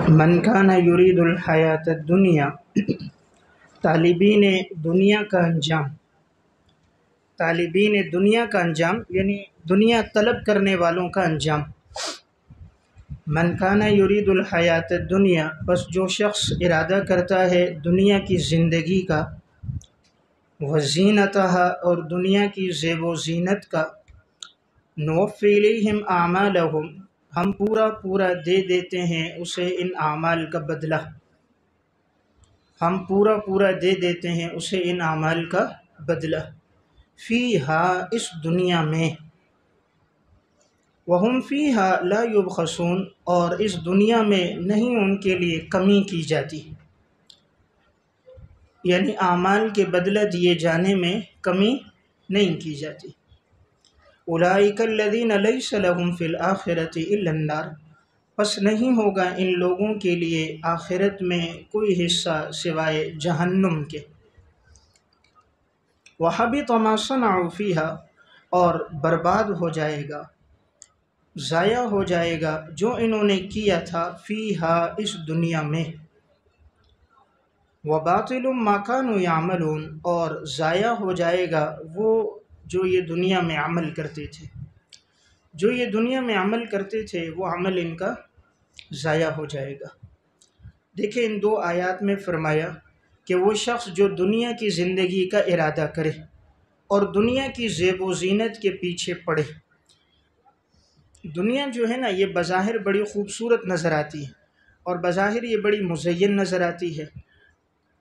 من کان یرید الحیات الدنیا، طالبین دنیا کا انجام، طالبین دنیا کا انجام یعنی دنیا طلب کرنے والوں کا انجام۔ من کان یرید الحیات الدنیا، بس جو شخص ارادہ کرتا ہے دنیا کی زندگی کا، وزینتہا اور دنیا کی زیب و زینت کا، نوفی الیہم اعمالہم، ہم پورا دے دیتے ہیں اسے ان اعمال کا بدلہ، ہم پورا دے دیتے ہیں اسے ان اعمال کا بدلہ، فیہا اس دنیا میں، وہم فیہا لا یبخسون اور اس دنیا میں نہیں ان کے لیے کمی کی جاتی، یعنی اعمال کے بدلہ دیے جانے میں کمی نہیں کی جاتی۔ اولئک الذین لیس لہم فی الآخرۃ الا النار، پس نہیں ہوگا ان لوگوں کے لیے آخرت میں کوئی حصہ سوائے جہنم کے۔ وحبط ما صنعوا فیہا، اور برباد ہو جائے گا، ضائع ہو جائے گا جو انہوں نے کیا تھا فیہا اس دنیا میں، وباطل ما کانوا یعملون، اور ضائع ہو جائے گا وہ جو یہ دنیا میں عمل کرتے تھے، جو یہ دنیا میں عمل کرتے تھے وہ عمل ان کا ضائع ہو جائے گا۔ دیکھیں ان دو آیات میں فرمایا کہ وہ شخص جو دنیا کی زندگی کا ارادہ کرے اور دنیا کی زیب و زینت کے پیچھے پڑے۔ دنیا جو ہے نا یہ بظاہر بڑی خوبصورت نظر آتی ہے اور بظاہر یہ بڑی مزین نظر آتی ہے،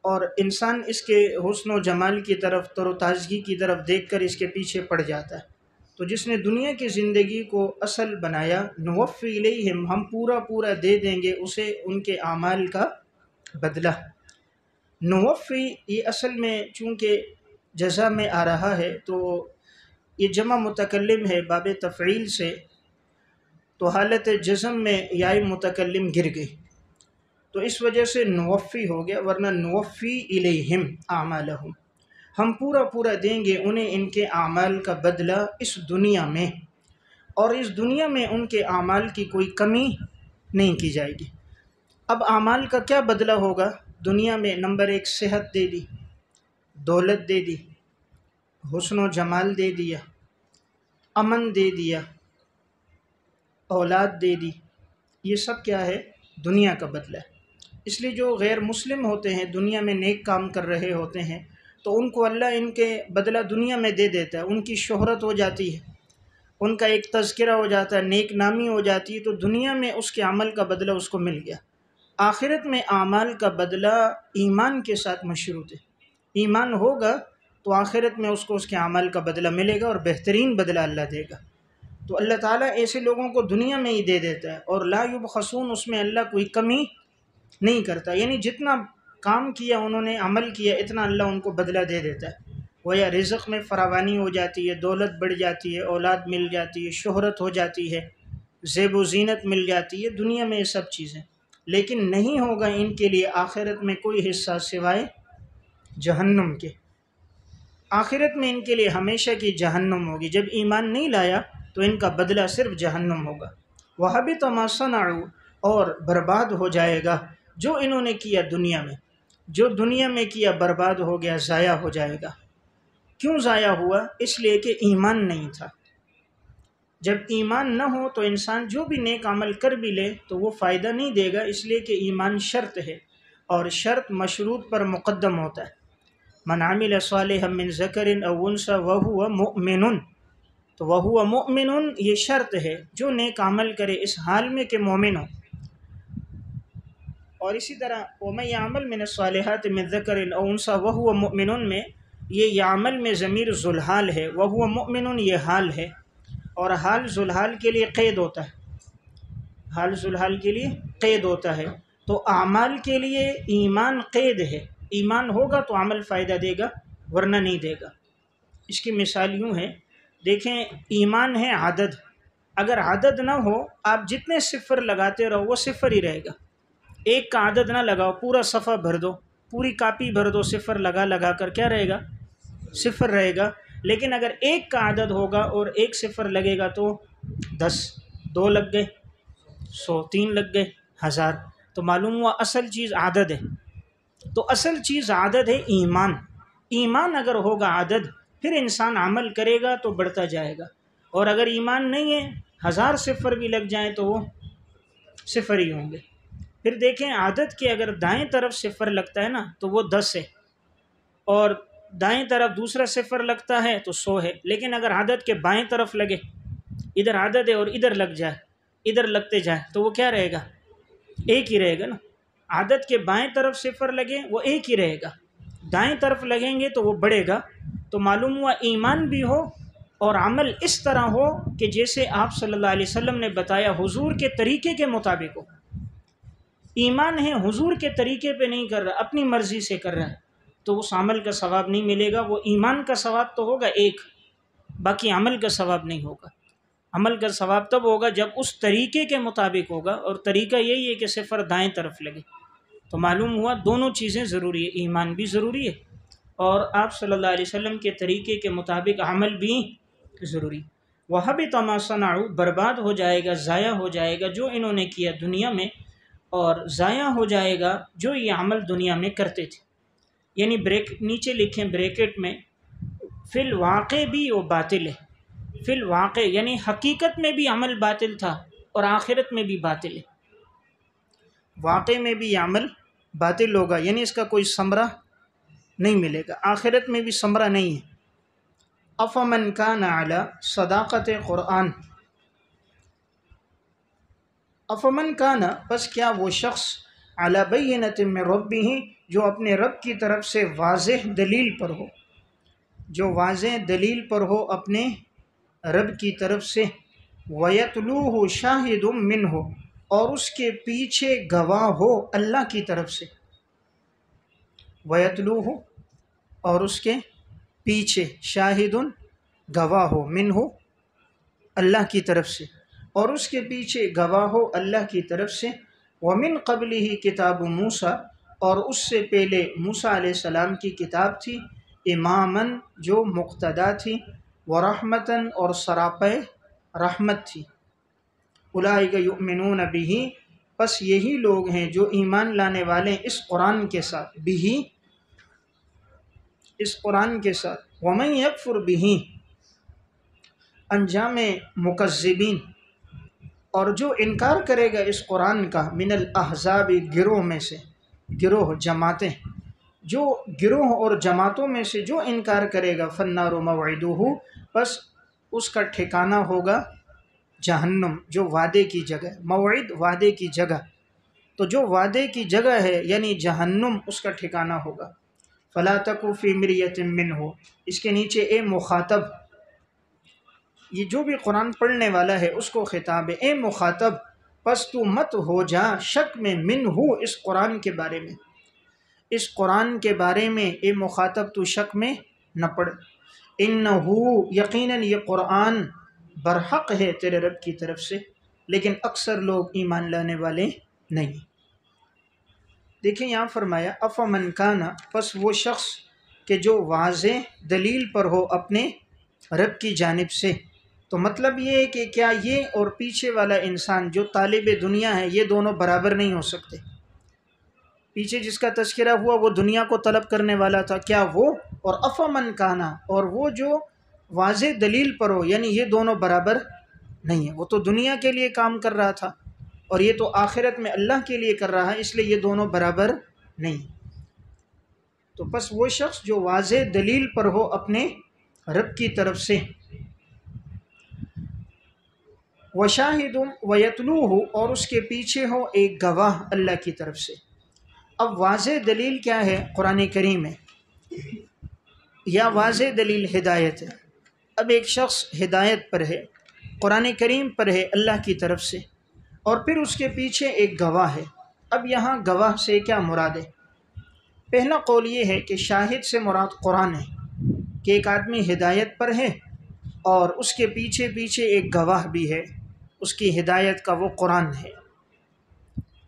اور انسان اس کے حسن و جمال کی طرف، تر و تازگی کی طرف دیکھ کر اس کے پیچھے پڑ جاتا ہے۔ تو جس نے دنیا کی زندگی کو اصل بنایا، نوفی الیہم، ہم پورا دے دیں گے اسے ان کے اعمال کا بدلہ۔ نوفی یہ اصل میں چونکہ جزا میں آ رہا ہے تو یہ جمع متکلم ہے باب تفعیل سے، تو حالت جزم میں یائے متکلم گر گئی، تو اس وجہ سے نوفی ہو گیا، ورنہ نوفی الیہم اعمالہم، ہم پورا دیں گے انہیں ان کے اعمال کا بدلہ اس دنیا میں، اور اس دنیا میں ان کے اعمال کی کوئی کمی نہیں کی جائے گی۔ اب اعمال کا کیا بدلہ ہوگا؟ دنیا میں نمبر 1 صحت دے دی، دولت دے دی، حسن و جمال دے دیا، امن دے دیا، اولاد دے دی، یہ سب کیا ہے؟ دنیا کا بدلہ ہے۔ اس لیے جو غیر مسلم ہوتے ہیں، دنیا میں نیک کام کر رہے ہوتے ہیں، تو ان کو اللہ ان کے بدلہ دنیا میں دے دیتا ہے، ان کی شہرت ہو جاتی ہے، ان کا ایک تذکرہ ہو جاتا ہے، نیک نامی ہو جاتی ہے، تو دنیا میں اس کے عمل کا بدلہ اس کو مل گیا۔ آخرت میں اعمال کا بدلہ ایمان کے ساتھ مشروط ہے، ایمان ہوگا تو آخرت میں اس کو اس کے اعمال کا بدلہ ملے گا اور بہترین بدلہ اللہ دے گا۔ تو اللہ تعالیٰ ایسے لوگوں کو دنیا میں ہی دے دیتا ہے، اور لا یبخسون، اس میں اللہ کوئی کمی نہیں کرتا، یعنی جتنا کام کیا انہوں نے، عمل کیا، اتنا اللہ ان کو بدلہ دے دیتا ہے۔ وہ یا رزق میں فراوانی ہو جاتی ہے، دولت بڑھ جاتی ہے، اولاد مل جاتی ہے، شہرت ہو جاتی ہے، زیب و زینت مل جاتی ہے، دنیا میں یہ سب چیزیں، لیکن نہیں ہوگا ان کے لیے آخرت میں کوئی حصہ سوائے جہنم کے۔ آخرت میں ان کے لیے ہمیشہ کی جہنم ہوگی، جب ایمان نہیں لایا تو ان کا بدلہ صرف جہنم ہوگا۔ وَحَبِطَ مَا صَنَعُوا، اور برباد ہو جائے گا جو انہوں نے کیا دنیا میں، جو دنیا میں کیا برباد ہو گیا، ضائع ہو جائے گا۔ کیوں ضائع ہوا؟ اس لیے کہ ایمان نہیں تھا۔ جب ایمان نہ ہو تو انسان جو بھی نیک عمل کر بھی لے تو وہ فائدہ نہیں دے گا، اس لیے کہ ایمان شرط ہے، اور شرط مشروط پر مقدم ہوتا ہے۔ من عمل صالحا من ذکر او انثی وہو مؤمن، تو وہو مؤمن یہ شرط ہے، جو نیک عمل کرے اس حال میں کہ مومن ہو۔ اور اسی طرح وَمَن يَعْمَلْ مِنَ الصَّالِحَاتِ مِن ذَكَرٍ أَوْ أُنثىٰ وَهُوَ مُؤْمِنٌ میں یہ یعمل میں ضمیر ذوالحال ہے، وَهُوَ مُؤْمِنٌ یہ حال ہے، اور حال ذوالحال کے لیے قید ہوتا ہے، حال ذوالحال کے لیے قید ہوتا ہے، تو اعمال کے لیے ایمان قید ہے، ایمان ہوگا تو عمل فائدہ دے گا ورنہ نہیں دے گا۔ اس کی مثال یوں ہے، دیکھیں ایمان ہے عدد، اگر عدد نہ ہو آپ جتنے صفر لگاتے رہو وہ صفر ہی رہے گا۔ ایک کا عدد نہ لگاؤ، پورا صفحہ بھر دو، پوری کاپی بھر دو، صفر لگا کر کیا رہے گا؟ صفر رہے گا۔ لیکن اگر ایک کا عدد ہوگا اور ایک صفر لگے گا تو 10، 2 لگ گئے، 100، 3 لگ گئے، 1000۔ تو معلوم ہوا اصل چیز عدد ہے. تو اصل چیز عدد ہے ایمان. ایمان اگر ہوگا عدد، پھر انسان عمل کرے گا تو بڑھتا جائے گا. اور اگر ایمان نہیں ہے، 1000 صفر بھی لگ جائیں تو وہ صفر ہی ہوں گے. پھر دیکھیں عدد کے اگر دائیں طرف صفر لگتا ہے نا تو وہ 10 ہے، اور دائیں طرف دوسرا صفر لگتا ہے تو 100 ہے. لیکن اگر عدد کے بائیں طرف لگے، ادھر عدد ہے اور ادھر لگ جائے، ادھر لگتے جائے، تو وہ کیا رہے گا؟ ایک ہی رہے گا نا. عدد کے بائیں طرف صفر لگے وہ ایک ہی رہے گا، دائیں طرف لگیں گے تو وہ بڑھے گا. تو معلوم ہوا ایمان بھی ہو اور عمل اس طرح ہو کہ جیسے آپ صلی اللہ علیہ وسلم نے بتایا، حضور کے طریقے کے مطابق ہو. ایمان ہے حضور کے طریقے پہ نہیں کر رہا، اپنی مرضی سے کر رہا ہے، تو اس عمل کا ثواب نہیں ملے گا. وہ ایمان کا ثواب تو ہوگا ایک، باقی عمل کا ثواب نہیں ہوگا. عمل کا ثواب تب ہوگا جب اس طریقے کے مطابق ہوگا، اور طریقہ یہی ہے کہ صفر دائیں طرف لگے. تو معلوم ہوا دونوں چیزیں ضروری ہے، ایمان بھی ضروری ہے اور آپ صلی اللہ علیہ وسلم کے طریقے کے مطابق عمل بھی ضروری. وَحَبِطَ مَا صَنَعُوا، برباد ہو جائے گا، ضائع ہو جائے گا جو انہوں نے کیا دنیا میں، اور ضائع ہو جائے گا جو یہ عمل دنیا میں کرتے تھے. یعنی نیچے لکھیں بریکٹ میں، فی الواقع بھی وہ باطل ہے. فی الواقع یعنی حقیقت میں بھی عمل باطل تھا اور آخرت میں بھی باطل ہے. واقع میں بھی یہ عمل باطل ہوگا، یعنی اس کا کوئی ثمرہ نہیں ملے گا، آخرت میں بھی ثمرہ نہیں ہے. افمن کان علی صداقت قرآن، افمن کان، بس کیا وہ شخص، علی بینۃ من ربہ، جو اپنے رب کی طرف سے واضح دلیل پر ہو، جو واضح دلیل پر ہو اپنے رب کی طرف سے، وَيَتْلُوهُ شَاهِدٌ مِّنْهُ، اور اس کے پیچھے گواہ ہو اللہ کی طرف سے. وَيَتْلُوهُ، اور اس کے پیچھے، شاہد گواہ ہو، منہ اللہ کی طرف سے، اور اس کے پیچھے گواہ ہو اللہ کی طرف سے. وَمِن قَبْلِهِ کتاب موسیٰ، اور اس سے پہلے موسیٰ علیہ السلام کی کتاب تھی، اماماً جو مقتدا تھی، ورحمتاً اور سراپے رحمت تھی. اولئک یؤمنون بہ، پس یہی لوگ ہیں جو ایمان لانے والے ہیں اس قرآن کے ساتھ، بہ اس قرآن کے ساتھ. ومن یکفر بہ، انجام مکذبین، اور جو انکار کرے گا اس قرآن کا، من الاحزاب، گروہ میں سے، گروہ جماعتیں، جو گروہ اور جماعتوں میں سے جو انکار کرے گا، فالنار موعدہ، بس اس کا ٹھکانہ ہوگا جہنم، جو وعدے کی جگہ، موعد وعدے کی جگہ، تو جو وعدے کی جگہ ہے یعنی جہنم، اس کا ٹھکانہ ہوگا. فلا تک فی مریۃ منہ، اس کے نیچے اے مخاطب، یہ جو بھی قرآن پڑھنے والا ہے اس کو خطاب ہے، اے مخاطب پس تو مت ہو جا شک میں، منہ اس قرآن کے بارے میں، اس قرآن کے بارے میں اے مخاطب تو شک میں نہ پڑ. انہو، یقیناً یہ قرآن برحق ہے تیرے رب کی طرف سے، لیکن اکثر لوگ ایمان لانے والے نہیں. دیکھیں یہاں فرمایا افمن کانا، پس وہ شخص کہ جو واضح دلیل پر ہو اپنے رب کی جانب سے. تو مطلب یہ ہے کہ کیا یہ اور پیچھے والا انسان جو طالب دنیا ہے، یہ دونوں برابر نہیں ہو سکتے؟ پیچھے جس کا تذکرہ ہوا وہ دنیا کو طلب کرنے والا تھا، کیا وہ اور افمن کانا اور وہ جو واضح دلیل پر ہو، یعنی یہ دونوں برابر نہیں ہے؟ وہ تو دنیا کے لیے کام کر رہا تھا اور یہ تو آخرت میں اللہ کے لیے کر رہا ہے، اس لیے یہ دونوں برابر نہیں. تو بس وہ شخص جو واضح دلیل پر ہو اپنے رب کی طرف سے، وَشَاهِدٌ وَيَتْلُوهُ، اور اس کے پیچھے ہو ایک گواہ اللہ کی طرف سے. اب واضح دلیل کیا ہے؟ قرآن کریم ہے، یا واضح دلیل ہدایت ہے. اب ایک شخص ہدایت پر ہے، قرآن کریم پر ہے اللہ کی طرف سے، اور پھر اس کے پیچھے ایک گواہ ہے. اب یہاں گواہ سے کیا مراد ہے؟ پہلا قول یہ ہے کہ شاہد سے مراد قرآن ہے، کہ ایک آدمی ہدایت پر ہے اور اس کے پیچھے پیچھے ایک گواہ بھی ہے، اس کی ہدایت کا وہ قرآن ہے.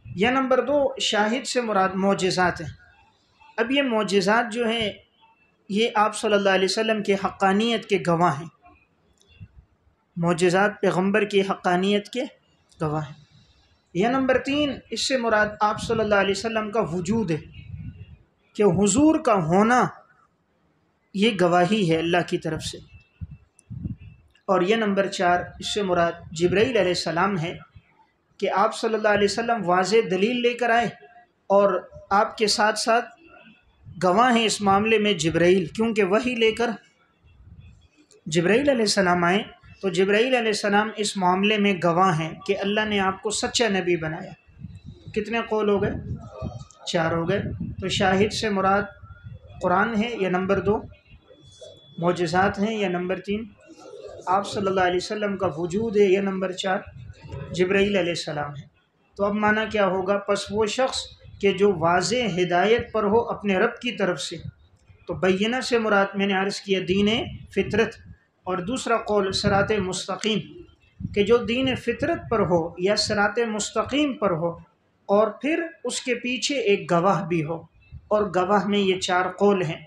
یا نمبر 2، شاہد سے مراد معجزات ہیں. اب یہ معجزات جو ہیں یہ آپ صلی اللہ علیہ وسلم کے حقانیت کے گواہ ہیں، معجزات پیغمبر کی حقانیت کے گواہ ہیں. یا نمبر 3، اس سے مراد آپ صلی اللہ علیہ وسلم کا وجود ہے کہ حضور کا ہونا یہ گواہی ہے اللہ کی طرف سے۔ اور یہ نمبر 4، اس سے مراد جبرائیل علیہ السلام ہے کہ آپ صلی اللہ علیہ وسلم واضح دلیل لے کر آئے، اور آپ کے ساتھ ساتھ گواہ ہیں اس معاملے میں جبرائیل، کیونکہ وحی لے کر جبرائیل علیہ السلام آئے، تو جبرائیل علیہ السلام اس معاملے میں گواہ ہیں کہ اللہ نے آپ کو سچا نبی بنایا۔ کتنے قول ہو گئے؟ 4 ہو گئے۔ تو شاہد سے مراد قرآن ہے یا نمبر 2 معجزات ہیں یا نمبر 3 آپ صلی اللہ علیہ وسلم کا وجود ہے یا نمبر 4 جبرائیل علیہ السلام ہے۔ تو اب معنی کیا ہوگا؟ پس وہ شخص کہ جو واضح ہدایت پر ہو اپنے رب کی طرف سے، تو بینہ سے مراد میں نے عرض کیا دین فطرت، اور دوسرا قول صراط مستقیم، کہ جو دین فطرت پر ہو یا صراط مستقیم پر ہو، اور پھر اس کے پیچھے ایک گواہ بھی ہو، اور گواہ میں یہ 4 قول ہیں۔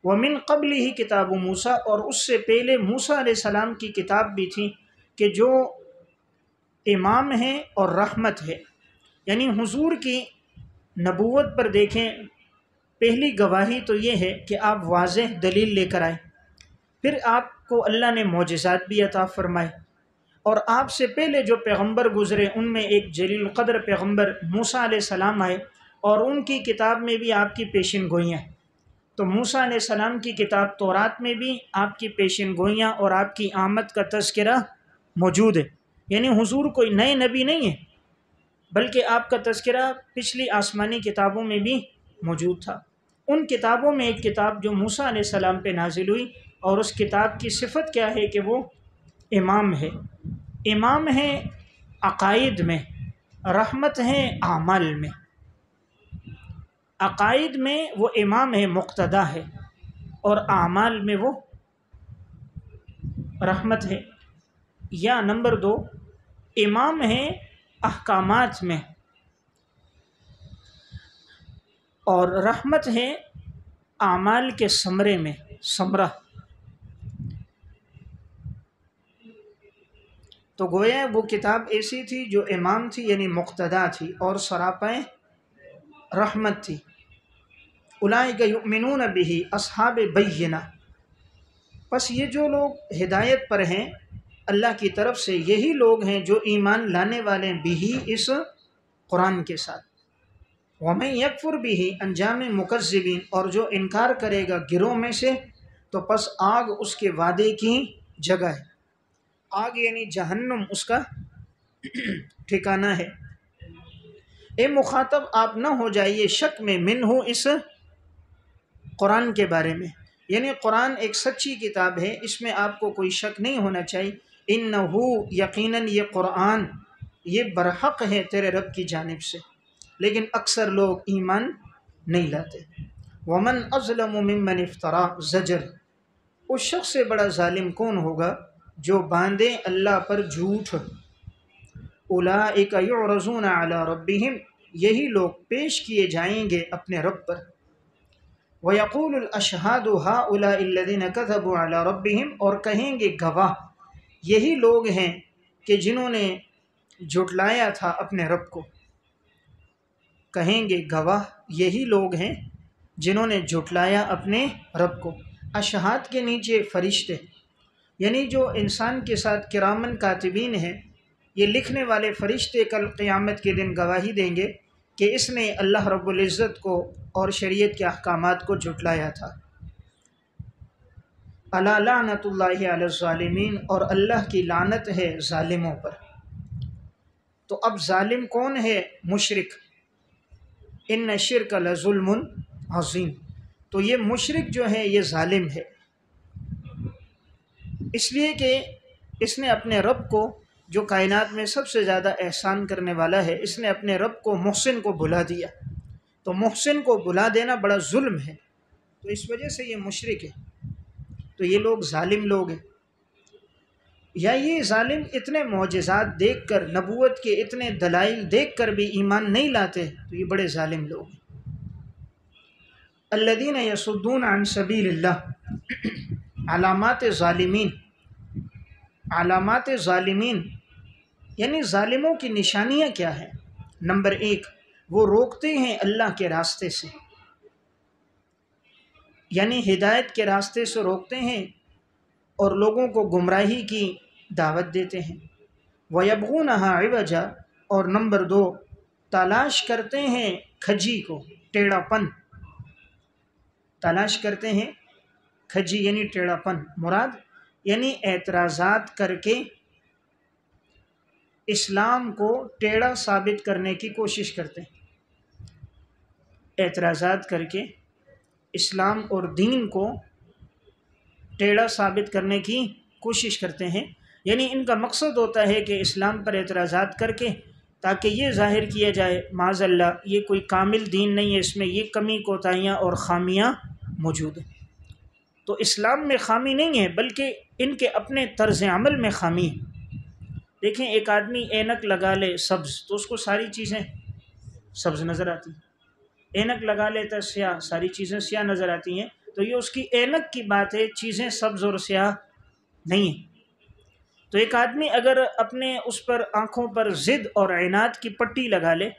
وَمِن قَبْلِهِ کتاب موسیٰ، اور اس سے پہلے موسیٰ علیہ السلام کی کتاب بھی تھی کہ جو امام ہے اور رحمت ہے، یعنی حضور کی نبوت پر دیکھیں پہلی گواہی تو یہ ہے کہ آپ واضح دلیل لے کر آئے، پھر آپ کو اللہ نے معجزات بھی عطا فرمائے، اور آپ سے پہلے جو پیغمبر گزرے ان میں ایک جلیل القدر پیغمبر موسیٰ علیہ السلام آئے، اور ان کی کتاب میں بھی آپ کی پیشن گوئیاں ہیں۔ تو موسیٰ علیہ السلام کی کتاب تورات میں بھی آپ کی پیشن گوئیاں اور آپ کی آمد کا تذکرہ موجود ہے، یعنی حضور کوئی نئے نبی نہیں ہے، بلکہ آپ کا تذکرہ پچھلی آسمانی کتابوں میں بھی موجود تھا۔ ان کتابوں میں ایک کتاب جو موسیٰ علیہ السلام پہ نازل ہوئی، اور اس کتاب کی صفت کیا ہے کہ وہ امام ہے۔ امام ہے عقائد میں، رحمت ہے اعمال میں۔ عقائد میں وہ امام ہے، مقتدا ہے، اور اعمال میں وہ رحمت ہے۔ یا نمبر 2، امام ہے احکامات میں، اور رحمت ہے اعمال کے ثمرے میں، ثمرہ۔ تو گویا وہ کتاب ایسی تھی جو امام تھی، یعنی مقتدا تھی، اور سراپائے رحمت تھی۔ اولئک یؤمنون بہ اصحاب بینہ، پس یہ جو لوگ ہدایت پر ہیں اللہ کی طرف سے، یہی لوگ ہیں جو ایمان لانے والے ہیں بہ، اس قرآن کے ساتھ۔ ومن یکفر بہ، انجام مکذبین، اور جو انکار کرے گا گروہ میں سے، تو پس آگ اس کے وعدے کی جگہ ہے۔ آگ یعنی جہنم اس کا ٹھکانہ ہے۔ اے مخاطب، آپ نہ ہو جائیے شک میں منہ اس قرآن کے بارے میں، یعنی قرآن ایک سچی کتاب ہے، اس میں آپ کو کوئی شک نہیں ہونا چاہیے۔ انہ، یقیناً یہ قرآن، یہ برحق ہے تیرے رب کی جانب سے، لیکن اکثر لوگ ایمان نہیں لاتے۔ ومن اظلم ممن افترا زجر، اس شخص سے بڑا ظالم کون ہوگا جو باندھے اللہ پر جھوٹ۔ اولئک یعرضون علی ربہم، یہی لوگ پیش کیے جائیں گے اپنے رب پر۔ وَيَقُولُ الْأَشْهَادُ هَؤُلَاءِ الَّذِينَ كَذَبُوا عَلَى رَبِّهِمْ، اور کہیں گے گواہ یہی لوگ ہیں کہ جنہوں نے جھٹلایا تھا اپنے رب کو۔ کہیں گے گواہ یہی لوگ ہیں جنہوں نے جھٹلایا اپنے رب کو۔ اشہاد کے نیچے فرشتے، یعنی جو انسان کے ساتھ کرامن کاتبین ہیں، یہ لکھنے والے فرشتے کل قیامت کے دن گواہی دیں گے کہ اس نے اللہ رب العزت کو اور شریعت کے احکامات کو جھٹلایا تھا۔ الا لعنت اللہ علی الظالمین، اور اللہ کی لعنت ہے ظالموں پر۔ تو اب ظالم کون ہے؟ مشرک۔ ان الشرک لظلم عظیم، تو یہ مشرک جو ہے یہ ظالم ہے، اس لیے کہ اس نے اپنے رب کو، جو کائنات میں سب سے زیادہ احسان کرنے والا ہے، اس نے اپنے رب کو، محسن کو بھلا دیا۔ تو محسن کو بھلا دینا بڑا ظلم ہے، تو اس وجہ سے یہ مشرک ہے۔ تو یہ لوگ ظالم لوگ ہیں، یا یہ ظالم اتنے معجزات دیکھ کر، نبوت کے اتنے دلائل دیکھ کر بھی ایمان نہیں لاتے، تو یہ بڑے ظالم لوگ ہیں۔ الذین یصدون عن سبیل اللہ، علامات ظالمین۔ علامات ظالمین یعنی ظالموں کی نشانیاں کیا ہیں؟ نمبر ایک، وہ روکتے ہیں اللہ کے راستے سے، یعنی ہدایت کے راستے سے روکتے ہیں اور لوگوں کو گمراہی کی دعوت دیتے ہیں۔ وَيَبْغُونَهَا عِوَجًا، اور نمبر دو، تلاش کرتے ہیں کھجی کو، ٹیڑھا پن، تلاش کرتے ہیں کھجی یعنی ٹیڑھا پن، مراد یعنی اعتراضات کر کے اسلام کو ٹیڑھا ثابت کرنے کی کوشش کرتے ہیں، اعتراضات کر کے اسلام اور دین کو ٹیڑھا ثابت کرنے کی کوشش کرتے ہیں، یعنی ان کا مقصد ہوتا ہے کہ اسلام پر اعتراضات کر کے تاکہ یہ ظاہر کیا جائے معاذ اللہ یہ کوئی کامل دین نہیں ہے، اس میں یہ کمی کوتاہیاں اور خامیاں موجود ہیں۔ تو اسلام میں خامی نہیں ہے بلکہ ان کے اپنے طرز عمل میں خامی ہے۔ دیکھیں ایک آدمی اینک لگا لے سبز تو اس کو ساری چیزیں سبز نظر آتی ہیں، اینک لگا لیتا سیاہ، ساری چیزیں سیاہ نظر آتی ہیں، تو یہ اس کی اینک کی بات ہے، چیزیں سبز اور سیاہ نہیں ہیں۔ تو ایک آدمی اگر اپنے اس پر آنکھوں پر ضد اور عناد کی پٹی لگا لے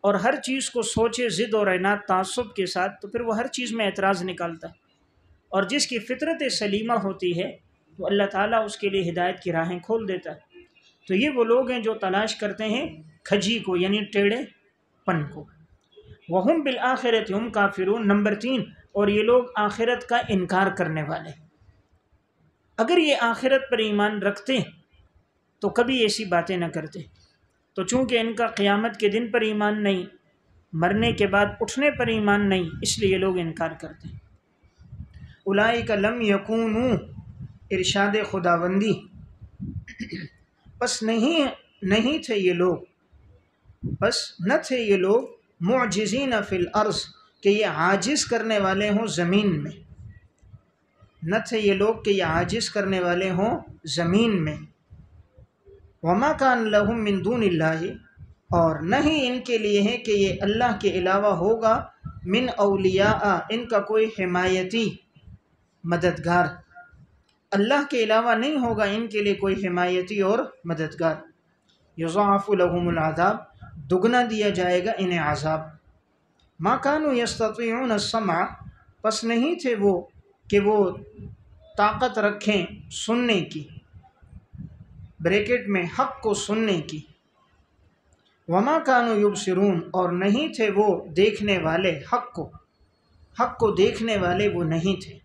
اور ہر چیز کو سوچے ضد اور عناد تعصب کے ساتھ، تو پھر وہ ہر چیز میں اعتراض نکالتا ہے، اور جس کی فطرت سلیمہ ہوتی ہے تو اللہ تعالیٰ اس کے لیے ہدایت کی راہیں کھول دیتا ہے۔ تو یہ وہ لوگ ہیں جو تلاش کرتے ہیں کھجی کو یعنی ٹیڑھے پن کو۔ وَهُمْ بِالْآخِرَةِ هُمْ كَافِرُونَ، نمبر تین، اور یہ لوگ آخرت کا انکار کرنے والے۔ اگر یہ آخرت پر ایمان رکھتے تو کبھی ایسی باتیں نہ کرتے، تو چونکہ ان کا قیامت کے دن پر ایمان نہیں، مرنے کے بعد اٹھنے پر ایمان نہیں، اس لیے یہ لوگ انکار کرتے ہیں۔ اولئک لم یکونوا، ارشاد خداوندی، پس نہیں تھے یہ لوگ، پس نہ تھے یہ لوگ معجزین فی الارض، کہ یہ عاجز کرنے والے ہوں زمین میں، نہ تھے یہ لوگ کہ یہ عاجز کرنے والے ہوں زمین میں۔ وما کان لہم من دون اللہ، اور نہ ہی ان کے لیے ہے کہ یہ اللہ کے علاوہ ہوگا من اولیاء، ان کا کوئی حمایتی مددگار، اللہ کے علاوہ نہیں ہوگا ان کے لیے کوئی حمایتی اور مددگار۔ یضاعف لہم العذاب، دگنا دیا جائے گا انہیں عذاب۔ ما کانوا یستطیعون السمع، پس نہیں تھے وہ کہ وہ طاقت رکھیں سننے کی، بریکٹ میں حق کو سننے کی۔ وما کانوا یبصرون، اور نہیں تھے وہ دیکھنے والے حق کو دیکھنے والے وہ نہیں تھے۔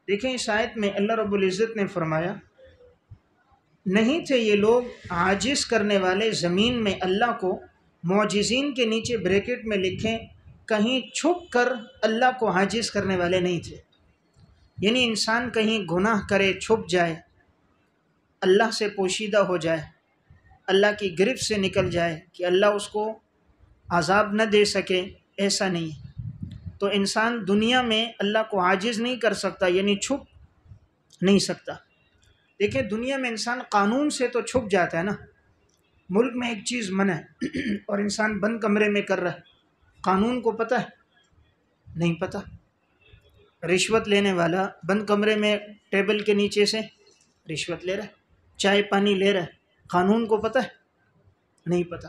دیکھیں اس آیت میں اللہ رب العزت نے فرمایا نہیں تھے یہ لوگ عاجز کرنے والے زمین میں، اللہ کو معجزین کے نیچے بریکٹ میں لکھیں، کہیں چھپ کر اللہ کو عاجز کرنے والے نہیں تھے، یعنی انسان کہیں گناہ کرے چھپ جائے، اللہ سے پوشیدہ ہو جائے، اللہ کی گرفت سے نکل جائے کہ اللہ اس کو عذاب نہ دے سکے، ایسا نہیں ہے۔ تو انسان دنیا میں اللہ کو عاجز نہیں کر سکتا، یعنی چھپ نہیں سکتا۔ دیکھیں دنیا میں انسان قانون سے تو چھپ جاتا ہے نا، ملک میں ایک چیز منع ہے اور انسان بند کمرے میں کر رہا ہے، قانون کو پتہ ہے؟ نہیں پتہ۔ رشوت لینے والا بند کمرے میں ٹیبل کے نیچے سے رشوت لے رہا ہے، چائے پانی لے رہا ہے، قانون کو پتہ ہے؟ نہیں پتہ۔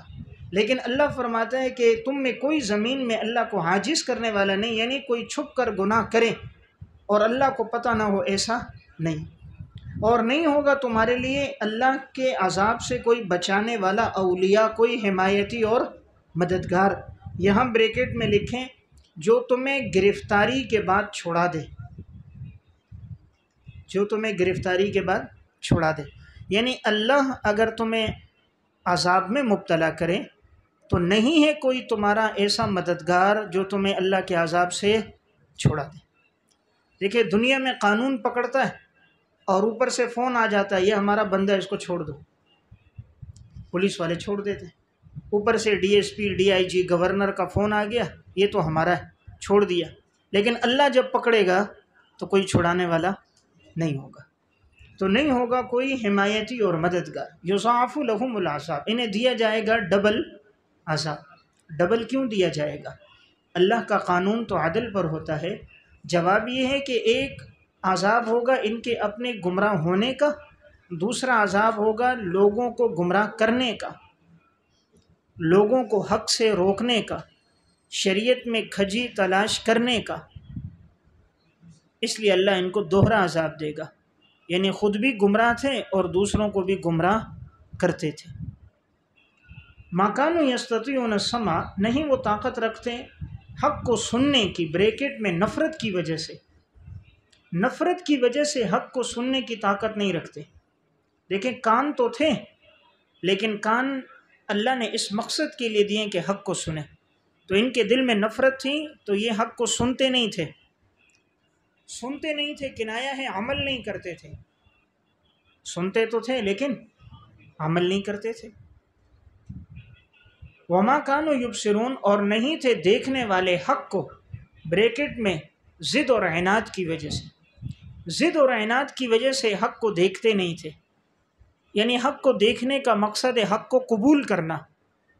لیکن اللہ فرماتا ہے کہ تم میں کوئی زمین میں اللہ کو عاجز کرنے والا نہیں، یعنی کوئی چھپ کر گناہ کرے اور اللہ کو پتہ نہ ہو، ایسا نہیں۔ اور نہیں ہوگا تمہارے لیے اللہ کے عذاب سے کوئی بچانے والا، اولیاء، کوئی حمایتی اور مددگار۔ یہاں بریکٹ میں لکھیں جو تمہیں گرفتاری کے بعد چھڑا دے، جو تمہیں گرفتاری کے بعد چھڑا دے، یعنی اللہ اگر تمہیں عذاب میں مبتلا کرے تو نہیں ہے کوئی تمہارا ایسا مددگار جو تمہیں اللہ کے عذاب سے چھڑا دے۔ دیکھیں دنیا میں قانون پکڑتا ہے اور اوپر سے فون آ جاتا ہے یہ ہمارا بندہ ہے اس کو چھوڑ دو، پولیس والے چھوڑ دیتے ہیں، اوپر سے D S P, D I G, governor کا فون آ گیا یہ تو ہمارا ہے، چھوڑ دیا۔ لیکن اللہ جب پکڑے گا تو کوئی چھڑانے والا نہیں ہوگا، تو نہیں ہوگا کوئی حمایتی اور مددگار۔ یضاعف لہم العذاب، انہیں دیا جائے گا ڈبل عذاب۔ ڈبل کیوں دیا جائے گا؟ اللہ کا قانون تو عدل پر ہوتا ہے۔ جواب یہ ہے کہ ایک عذاب ہوگا ان کے اپنے گمراہ ہونے کا، دوسرا عذاب ہوگا لوگوں کو گمراہ کرنے کا۔ لوگوں کو حق سے روکنے کا، شریعت میں کھجی تلاش کرنے کا، اس لیے اللہ ان کو دوہرا عذاب دے گا، یعنی خود بھی گمراہ تھے اور دوسروں کو بھی گمراہ کرتے تھے۔ ما کانوا یستطیعون السمع، نہیں وہ طاقت رکھتے حق کو سننے کی، بریکٹ میں نفرت کی وجہ سے، نفرت کی وجہ سے حق کو سننے کی طاقت نہیں رکھتے۔ دیکھیں کان تو تھے، لیکن کان اللہ نے اس مقصد کے لیے دیے کہ حق کو سنیں، تو ان کے دل میں نفرت تھی تو یہ حق کو سنتے نہیں تھے، سنتے نہیں تھے، کنایا ہے عمل نہیں کرتے تھے، سنتے تو تھے لیکن عمل نہیں کرتے تھے۔ وما کانوا یبصرون، اور نہیں تھے دیکھنے والے حق کو، بریکٹ میں ضد اور عناد کی وجہ سے، ضد اور عناد کی وجہ سے حق کو دیکھتے نہیں تھے، یعنی حق کو دیکھنے کا مقصد ہے حق کو قبول کرنا،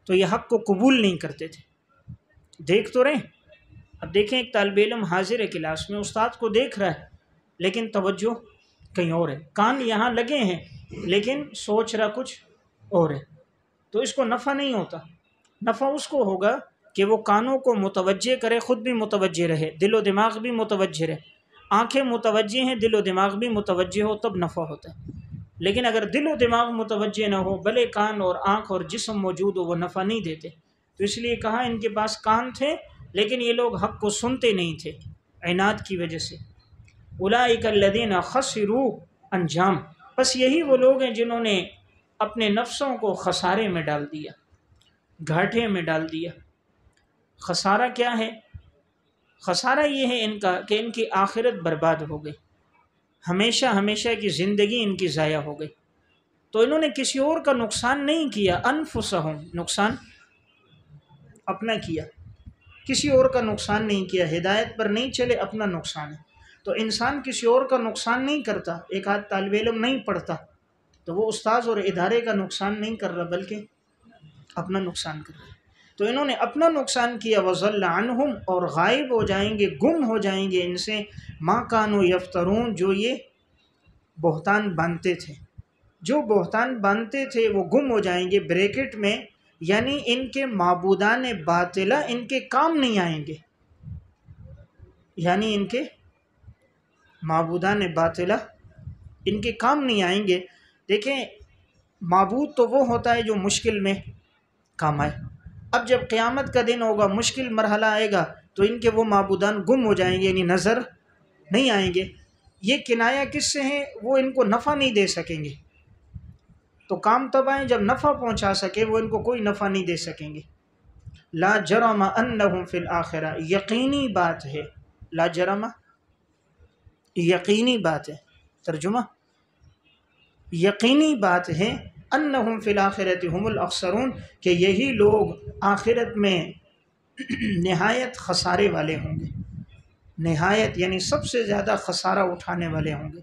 تو یہ حق کو قبول نہیں کرتے تھے۔ دیکھ تو رہے، اب دیکھیں ایک طالب علم حاضر ہے کلاس میں، استاد کو دیکھ رہا ہے لیکن توجہ کہیں اور ہے، کان یہاں لگے ہیں لیکن سوچ رہا کچھ اور ہے، تو اس کو نفع نہیں ہوتا۔ نفع اس کو ہوگا کہ وہ کانوں کو متوجہ کرے، خود بھی متوجہ رہے، دل و دماغ بھی متوجہ رہے، آنکھیں متوجہ ہیں، دل و دماغ بھی متوجہ ہو، تب نفع ہوتا ہے۔ لیکن اگر دل و دماغ متوجہ نہ ہو، بھلے کان اور آنکھ اور جسم موجود ہو، وہ نفع نہیں دیتے۔ تو اس لیے کہا ان کے پاس کان تھے لیکن یہ لوگ حق کو سنتے نہیں تھے عناد کی وجہ سے۔ اولئک الذین خسروا، انجام، بس یہی وہ لوگ ہیں جنہوں نے اپنے نفسوں کو خسارے میں ڈال دیا، گھاٹے میں ڈال دیا۔ خسارہ کیا ہے؟ خسارہ یہ ہے ان کا کہ ان کی آخرت برباد ہو گئی، ہمیشہ ہمیشہ کی زندگی ان کی ضائع ہو گئی۔ تو انہوں نے کسی اور کا نقصان نہیں کیا، انفسہم، نقصان اپنا کیا، کسی اور کا نقصان نہیں کیا، ہدایت پر نہیں چلے، اپنا نقصان ہے۔ تو انسان کسی اور کا نقصان نہیں کرتا، ایک آدھ طالب علم نہیں پڑھتا تو وہ استاذ اور ادارے کا نقصان نہیں کر رہا بلکہ اپنا نقصان کر رہا ہے۔ تو انہوں نے اپنا نقصان کیا، وَضَلَّ عَنْهُمْ، اور غائب ہو جائیں گے، گم ہو جائیں گے ان سے، مَا كَانُوا يَفْتَرُونَ، جو یہ بہتان باندھتے تھے، جو بہتان باندھتے تھے وہ گم ہو جائیں گے، بریکٹ میں یعنی ان کے معبودان باطلہ ان کے کام نہیں آئیں گے، یعنی ان کے معبودان باطلہ ان کے کام نہیں آئیں گے۔ دیکھیں معبود تو وہ ہوتا ہے جو مشکل میں کام آئے، اب جب قیامت کا دن ہوگا، مشکل مرحلہ آئے گا تو ان کے وہ معبودان گم ہو جائیں گے، یعنی نظر نہیں آئیں گے۔ یہ کنایا کس سے ہے؟ وہ ان کو نفع نہیں دے سکیں گے، تو کام تب آئیں جب نفع پہنچا سکے، وہ ان کو کوئی نفع نہیں دے سکیں گے۔ لا جرم انہم فی الآخرہ، یقینی بات ہے، لا جرم یقینی بات ہے، ترجمہ یقینی بات ہے، انہم فی الآخرۃ ہم الاخسرون، کہ یہی لوگ آخرت میں نہایت خسارے والے ہوں گے، نہایت یعنی سب سے زیادہ خسارہ اٹھانے والے ہوں گے۔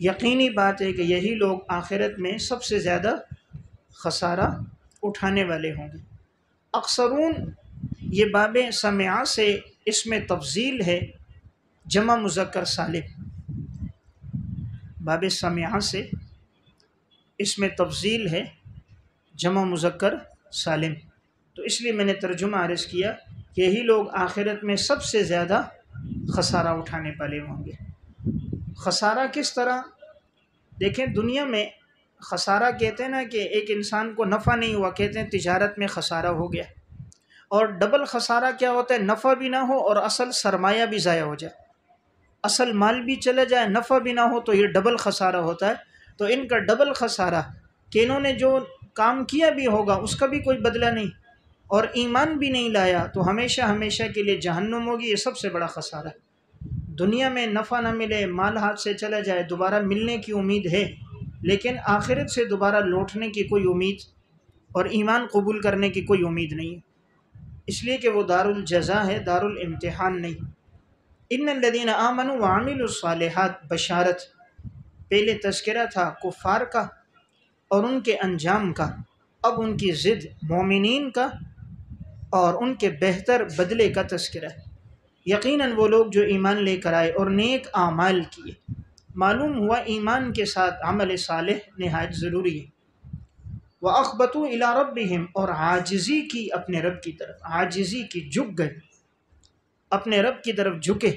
یقینی بات ہے کہ یہی لوگ آخرت میں سب سے زیادہ خسارہ اٹھانے والے ہوں گے۔ اخسرون یہ باب سمعہ سے اس میں تفضیل ہے، جمع مذکر سالم، باب سمعہ سے اس میں تفضیل ہے، جمع مذکر سالم، تو اس لیے میں نے ترجمہ عرض کیا کہ یہی لوگ آخرت میں سب سے زیادہ خسارہ اٹھانے والے ہوں گے۔ خسارہ کس طرح؟ دیکھیں دنیا میں خسارہ کہتے ہیں نا کہ ایک انسان کو نفع نہیں ہوا، کہتے ہیں تجارت میں خسارہ ہو گیا، اور ڈبل خسارہ کیا ہوتا ہے؟ نفع بھی نہ ہو اور اصل سرمایہ بھی ضائع ہو جائے، اصل مال بھی چلا جائے، نفع بھی نہ ہو، تو یہ ڈبل خسارہ ہوتا ہے۔ تو ان کا ڈبل خسارہ کہ انہوں نے جو کام کیا بھی ہوگا اس کا بھی کوئی بدلہ نہیں، اور ایمان بھی نہیں لایا، تو ہمیشہ ہمیشہ کے لیے جہنم ہوگی، یہ سب سے بڑا خسارہ ہے۔ دنیا میں نفع نہ ملے، مال ہاتھ سے چلا جائے، دوبارہ ملنے کی امید ہے، لیکن آخرت سے دوبارہ لوٹنے کی کوئی امید اور ایمان قبول کرنے کی کوئی امید نہیں ہے، اس لیے کہ وہ دار الجزا ہے، دار الامتحان نہیں۔ ان الذین آمنوا وعملوا الصالحات، بشارت، پہلے تذکرہ تھا کفار کا اور ان کے انجام کا، اب ان کی ضد مومنین کا اور ان کے بہتر بدلے کا تذکرہ ہے۔ یقیناً وہ لوگ جو ایمان لے کر آئے اور نیک اعمال کیے، معلوم ہوا ایمان کے ساتھ عمل صالح نہایت ضروری ہے۔ وَأَخْبَتُوا إِلَىٰ رَبِّهِمْ، اور عاجزی کی اپنے رب کی طرف، عاجزی کی، جھک گئے اپنے رب کی طرف جھکے۔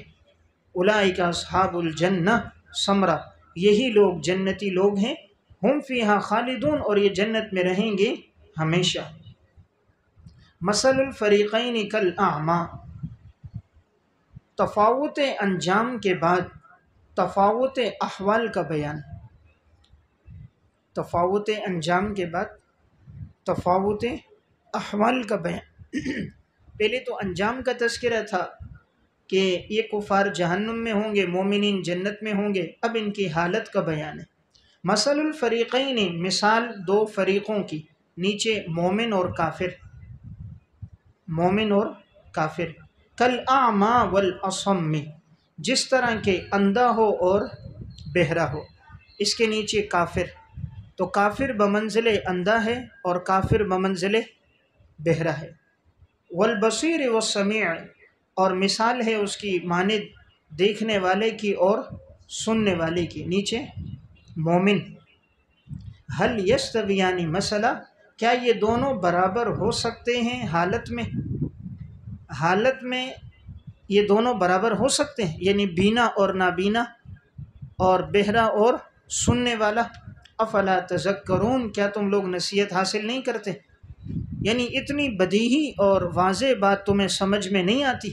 اولئک اصحاب الجنہ ثمرہ، یہی لوگ جنتی لوگ ہیں، ہم فیہا خالدون، اور یہ جنت میں رہیں گے ہمیشہ۔ مثل الفریقین کالاعمی، تفاوت انجام کے بعد تفاوت احوال کا بیان، تفاوت انجام کے بعد تفاوت احوال کا بیان۔ پہلے تو انجام کا تذکرہ تھا کہ یہ کفار جہنم میں ہوں گے، مومنین جنت میں ہوں گے، اب ان کی حالت کا بیان ہے۔ مثل الفریقین، مثال دو فریقوں کی، نیچے مومن اور کافر، مومن اور کافر، کالاعمی والاصم، جس طرح کے اندھا ہو اور بہرا ہو، اس کے نیچے کافر، تو کافر بمنزل اندھا ہے اور کافر بمنزل بہرا ہے۔ والبصیر والسمیع، اور مثال ہے اس کی مانند دیکھنے والے کی اور سننے والے کی، نیچے مومن۔ هل یستویان مثلا، کیا یہ دونوں برابر ہو سکتے ہیں حالت میں؟ حالت میں یہ دونوں برابر ہو سکتے ہیں، یعنی بینا اور نابینا، اور بہرا اور سننے والا۔ افلا تذکرون، کیا تم لوگ نصیحت حاصل نہیں کرتے؟ یعنی اتنی بدیہی اور واضح بات تمہیں سمجھ میں نہیں آتی؟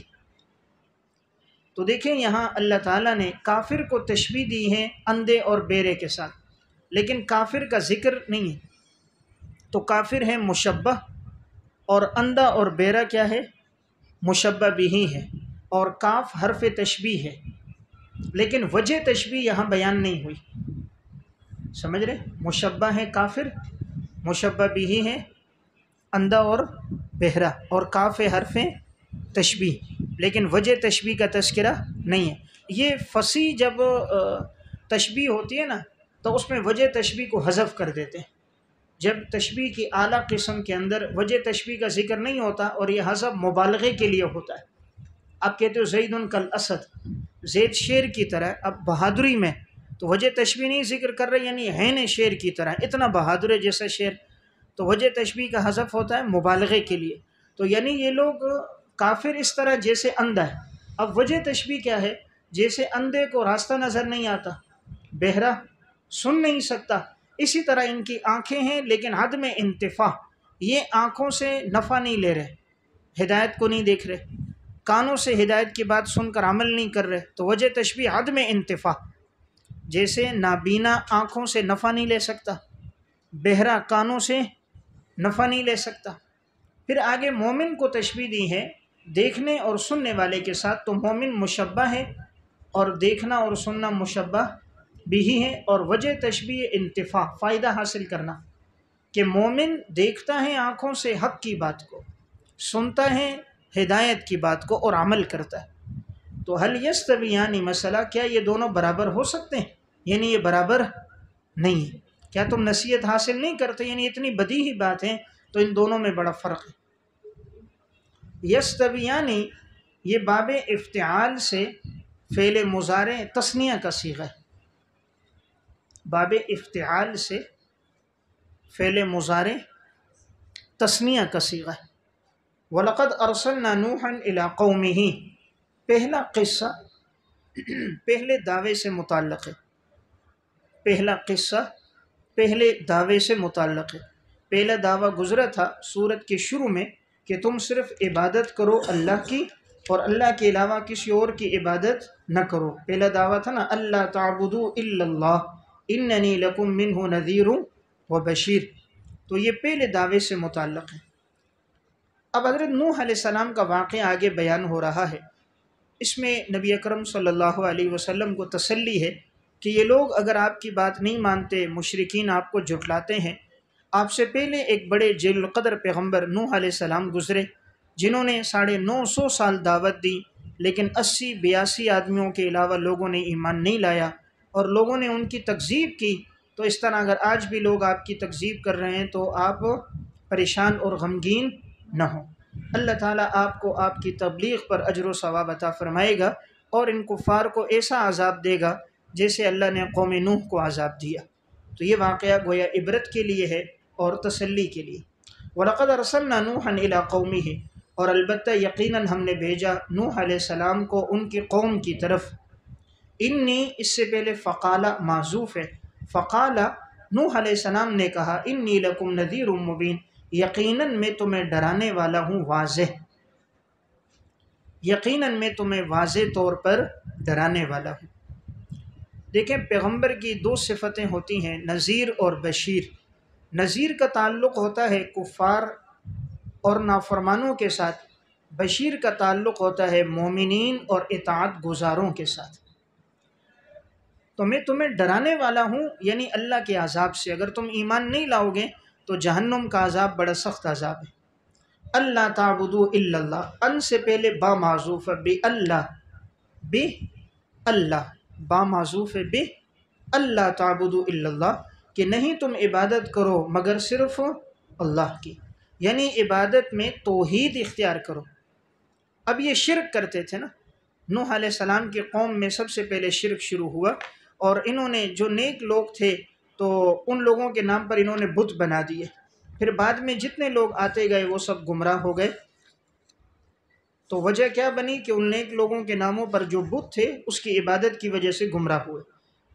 تو دیکھیں یہاں اللہ تعالیٰ نے کافر کو تشبیہ دی ہے اندھے اور بہرے کے ساتھ، لیکن کافر کا ذکر نہیں ہے۔ تو کافر ہے مشبہ، اور اندھا اور بہرا کیا ہے؟ مشبہ بھی ہے، اور کاف حرف تشبیہ ہے، لیکن وجہ تشبیہ یہاں بیان نہیں ہوئی، سمجھ رہے؟ مشبہ ہے کافر، مشبہ بھی ہے اندھا اور بہرا، اور کاف ہے حرف تشبیہ، لیکن وجہ تشبیہ کا تذکرہ نہیں ہے۔ یہ فصیح جب تشبیہ ہوتی ہے نا تو اس میں وجہ تشبیہ کو حذف کر دیتے ہیں۔ جب تشبیہ کی اعلیٰ قسم کے اندر وجہ تشبیہ کا ذکر نہیں ہوتا، اور یہ حذف مبالغے کے لیے ہوتا ہے۔ آپ کہتے ہو زید کالاسد، زید شیر کی طرح، اب بہادری میں تو وجہ تشبیہ نہیں ذکر کر رہے، یعنی ہے نے شیر کی طرح، اتنا بہادر ہے جیسا شیر، تو وجہ تشبیہ کا حذف ہوتا ہے مبالغے کے لیے۔ تو یعنی یہ لوگ کافر اس طرح جیسے اندھا ہے۔ اب وجہ تشبیہ کیا ہے؟ جیسے اندھے کو راستہ نظر نہیں آتا، بہرا سن نہیں سکتا، اسی طرح ان کی آنکھیں ہیں لیکن عدم انتفاع، یہ آنکھوں سے نفع نہیں لے رہے، ہدایت کو نہیں دیکھ رہے، کانوں سے ہدایت کی بات سن کر عمل نہیں کر رہے، تو وجہ تشبیہ عدم انتفاع، جیسے نابینا آنکھوں سے نفع نہیں لے سکتا، بہرا کانوں سے نفع نہیں لے سکتا۔ پھر آگے مومن کو تشبیہ دی ہے دیکھنے اور سننے والے کے ساتھ، تو مومن مشبہ ہے اور دیکھنا اور سننا مشبہ بھی ہے، اور وجہ تشبیہ انتفاع، فائدہ حاصل کرنا، کہ مومن دیکھتا ہے آنکھوں سے حق کی بات کو، سنتا ہے ہدایت کی بات کو اور عمل کرتا ہے۔ تو هل یستویان مثلا، کیا یہ دونوں برابر ہو سکتے ہیں؟ یعنی یہ برابر نہیں ہے۔ کیا تم نصیحت حاصل نہیں کرتے؟ یعنی اتنی بدیہی بات ہے، تو ان دونوں میں بڑا فرق ہے۔ یستویانی، یہ باب افتعال سے فعل مضارع تثنیہ کا صیغہ ہے، باب افتعال سے فعل مضارع تثنیہ کا صیغہ ہے۔ وَلَقَدْ أَرْسَلْنَا نُوحًا إِلَىٰ قَوْمِهِ، پہلا قصہ پہلے دعوے سے متعلق ہے، پہلا قصہ پہلے دعوے سے متعلق ہے۔ پہلا دعویٰ گزرا تھا سورت کے شروع میں کہ تم صرف عبادت کرو اللہ کی، اور اللہ کے علاوہ کسی اور کی عبادت نہ کرو۔ پہلا دعویٰ تھا نا، اللہ تعبدوا الا اللہ اننی لکم منہ نذیر و بشیر، تو یہ پہلے دعوے سے متعلق ہے۔ اب حضرت نوح علیہ السلام کا واقعہ آگے بیان ہو رہا ہے، اس میں نبی اکرم صلی اللہ علیہ وسلم کو تسلی ہے کہ یہ لوگ اگر آپ کی بات نہیں مانتے، مشرکین آپ کو جھٹلاتے ہیں۔ آپ سے پہلے ایک بڑے جلیل القدر پیغمبر نوح علیہ السلام گزرے، جنہوں نے 950 سال دعوت دی، لیکن 80-82 آدمیوں کے علاوہ لوگوں نے ایمان نہیں لایا، اور لوگوں نے ان کی تکذیب کی۔ تو اس طرح اگر آج بھی لوگ آپ کی تکذیب کر رہے ہیں تو آپ پریشان اور غمگین نہ ہوں۔ اللہ تعالیٰ آپ کو آپ کی تبلیغ پر اجر و ثواب عطا فرمائے گا، اور ان کفار کو ایسا عذاب دے گا جیسے اللہ نے قوم نوح کو عذاب دیا۔ تو یہ واقعہ گویا عبرت کے لیے ہے، اور تسلی کے لیے۔ وَلَقَدْ أَرْسَلْنَا نُوحًا إِلَىٰ قَوْمِهِ، اور البتہ یقیناً ہم نے بھیجا نوح علیہ السلام کو ان کی قوم کی طرف۔ انی، اس سے پہلے فقال معذوف ہے، فقال نوح علیہ السلام نے کہا انی لکم نذیر مبین، یقیناً میں تمہیں ڈرانے والا ہوں واضح، یقیناً میں تمہیں واضح طور پر ڈرانے والا ہوں۔ دیکھیں پیغمبر کی دو صفتیں ہوتی ہیں، نذیر اور بشیر۔ نذیر کا تعلق ہوتا ہے کفار اور نافرمانوں کے ساتھ، بشیر کا تعلق ہوتا ہے مومنین اور اطاعت گزاروں کے ساتھ۔ تو میں تمہیں ڈرانے والا ہوں یعنی اللہ کے عذاب سے، اگر تم ایمان نہیں لاؤ گے تو جہنم کا عذاب بڑا سخت عذاب ہے۔ اللہ تعبدوا الا اللہ، ان سے پہلے با معذوف ہے، بے اللہ، بے اللہ، با معذوف ہے بے اللہ تعبدوا الا اللہ، کہ نہیں تم عبادت کرو مگر صرف اللہ کی، یعنی عبادت میں توحید اختیار کرو۔ اب یہ شرک کرتے تھے نا، نوح علیہ السلام کی قوم میں سب سے پہلے شرک شروع ہوا، اور انہوں نے جو نیک لوگ تھے تو ان لوگوں کے نام پر انہوں نے بت بنا دیے، پھر بعد میں جتنے لوگ آتے گئے وہ سب گمراہ ہو گئے۔ تو وجہ کیا بنی کہ ان نیک لوگوں کے ناموں پر جو بت تھے اس کی عبادت کی وجہ سے گمراہ ہوئے۔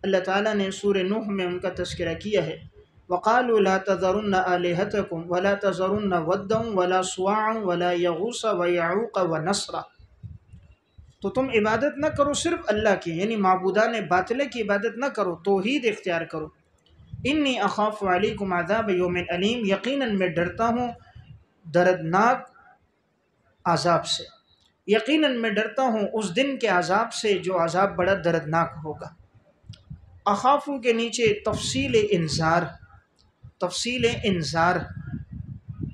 اللہ تعالیٰ نے سورہ نوح میں ان کا تذکرہ کیا ہے، وَقَالُوا لَا تَذَرُنَّ آلِهَتَكُمْ وَلَا تَذَرُنَّ وَدًّا وَلَا سُوَاعًا وَلَا يَغُوثَ وَيَعُوقَ وَنَسْرًا، تو تم عبادت نہ کرو صرف اللہ کی، یعنی معبودان باطلے کی عبادت نہ کرو، توحید اختیار کرو۔ انی اخاف علیکم عذاب یوم علیم، یقیناً میں ڈرتا ہوں دردناک عذاب سے، یقیناً میں ڈرتا ہوں اس دن کے عذاب سے جو عذاب بڑا دردناک ہوگا۔ اخافو کے نیچے تفصیل انذار، تفصیل انذار،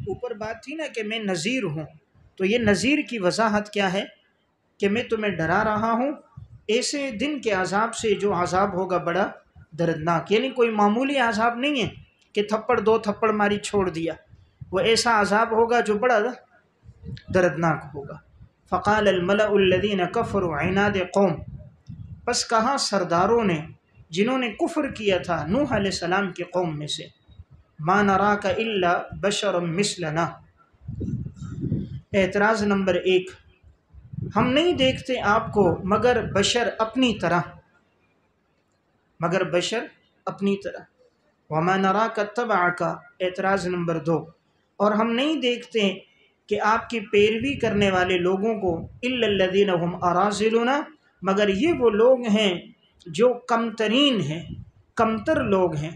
اوپر بات تھی نا کہ میں نذیر ہوں، تو یہ نذیر کی وضاحت کیا ہے کہ میں تمہیں ڈرا رہا ہوں ایسے دن کے عذاب سے جو عذاب ہوگا بڑا دردناک، یعنی کوئی معمولی عذاب نہیں ہے کہ تھپڑ دو تھپڑ ماری چھوڑ دیا، وہ ایسا عذاب ہوگا جو بڑا دردناک ہوگا۔ فقال الملأ الذین کفروا عناد قوم، پس کہا سرداروں نے جنہوں نے کفر کیا تھا نوح علیہ السلام کی قوم میں سے، ما نراک الا بشرا مثلنا، اعتراض نمبر 1، ہم نہیں دیکھتے آپ کو مگر بشر اپنی طرح، مگر بشر اپنی طرح۔ وما نراک اتبعک، اعتراض نمبر 2، اور ہم نہیں دیکھتے کہ آپ کی پیروی کرنے والے لوگوں کو الا الذین هم اراذلنا، مگر یہ وہ لوگ ہیں جو کمترین ہیں، کمتر لوگ ہیں،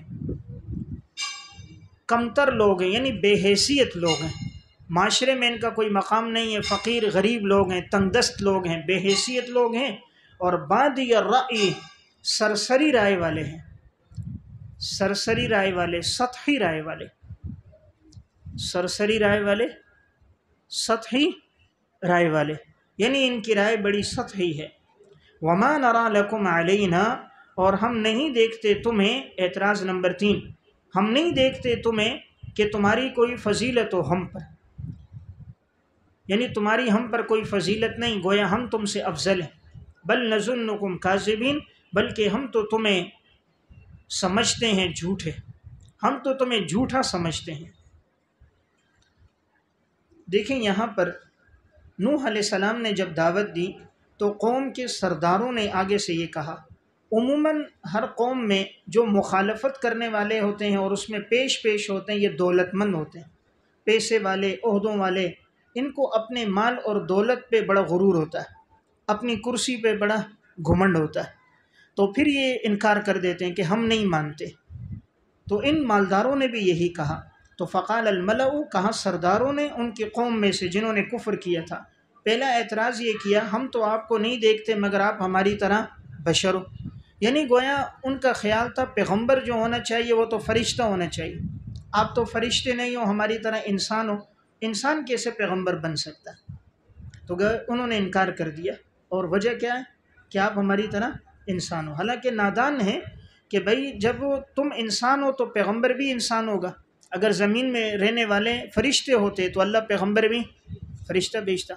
کمتر لوگ ہیں یعنی بے حیثیت لوگ ہیں، معاشرے میں ان کا کوئی مقام نہیں ہے، فقیر غریب لوگ ہیں، تنگ دست لوگ ہیں، بے حیثیت لوگ ہیں، اور بادی الرأی، سرسری رائے والے ہیں، سرسری رائے والے، سطحی رائے والے، سرسری رائے والے، سطحی رائے والے، یعنی ان کی رائے بڑی سطحی ہے۔ وما نرى لكم علینا، اور ہم نہیں دیکھتے تمہیں، اعتراض نمبر 3، ہم نہیں دیکھتے تمہیں کہ تمہاری کوئی فضیلت ہو ہم پر، یعنی تمہاری ہم پر کوئی فضیلت نہیں، گویا ہم تم سے افضل ہیں، بل نظنکم کاذبین، بلکہ ہم تو تمہیں سمجھتے ہیں جھوٹے، ہم تو تمہیں جھوٹا سمجھتے ہیں۔ دیکھیں یہاں پر نوح علیہ السلام نے جب دعوت دی تو قوم کے سرداروں نے آگے سے یہ کہا، عموماً ہر قوم میں جو مخالفت کرنے والے ہوتے ہیں اور اس میں پیش ہوتے ہیں، یہ دولت مند ہوتے ہیں، پیسے والے، عہدوں والے، ان کو اپنے مال اور دولت پہ بڑا غرور ہوتا ہے، اپنی کرسی پہ بڑا گھمنڈ ہوتا ہے، تو پھر یہ انکار کر دیتے ہیں کہ ہم نہیں مانتے۔ تو ان مالداروں نے بھی یہی کہا، تو فقال الملأ، کہا سرداروں نے ان کی قوم میں سے جنہوں نے کفر کیا تھا، پہلا اعتراض یہ کیا، ہم تو آپ کو نہیں دیکھتے مگر آپ ہماری طرح بشر ہو، یعنی گویا ان کا خیال تھا پیغمبر جو ہونا چاہیے وہ تو فرشتہ ہونا چاہیے، آپ تو فرشتے نہیں ہو، ہماری طرح انسان ہو، انسان کیسے پیغمبر بن سکتا ہے؟ تو انہوں نے انکار کر دیا، اور وجہ کیا ہے کہ آپ ہماری طرح انسان ہو، حالانکہ نادان ہے کہ بھائی جب تم انسان ہو تو پیغمبر بھی انسان ہوگا، اگر زمین میں رہنے والے فرشتے ہوتے تو اللہ پیغمبر بھی فرشتہ بھیجتا،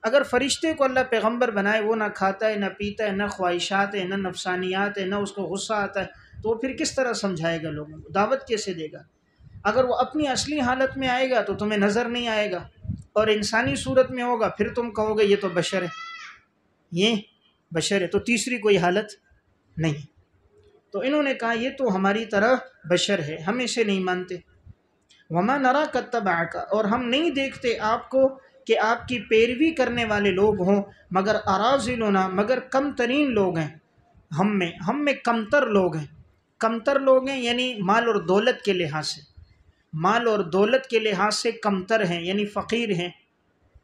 اگر فرشتے کو اللہ پیغمبر بنائے، وہ نہ کھاتا ہے، نہ پیتا ہے، نہ خواہشات ہے، نہ نفسانیات ہے، نہ اس کو غصہ آتا ہے، تو وہ پھر کس طرح سمجھائے گا لوگوں کو، دعوت کیسے دے گا؟ اگر وہ اپنی اصلی حالت میں آئے گا تو تمہیں نظر نہیں آئے گا، اور انسانی صورت میں ہوگا پھر تم کہو گے یہ تو بشر ہے، یہ بشر ہے، تو تیسری کوئی حالت نہیں۔ تو انہوں نے کہا یہ تو ہماری طرح بشر ہے، ہم اسے نہیں مانتے۔ وما نراک اتبعک، اور ہم نہیں دیکھتے آپ کو کہ آپ کی پیروی کرنے والے لوگ ہوں، مگر اراذلنا، مگر کم ترین لوگ ہیں، ہم میں کمتر لوگ ہیں۔ کمتر لوگ ہیں یعنی مال اور دولت کے لحاظ سے، مال اور دولت کے لحاظ سے کمتر ہیں، یعنی فقیر ہیں،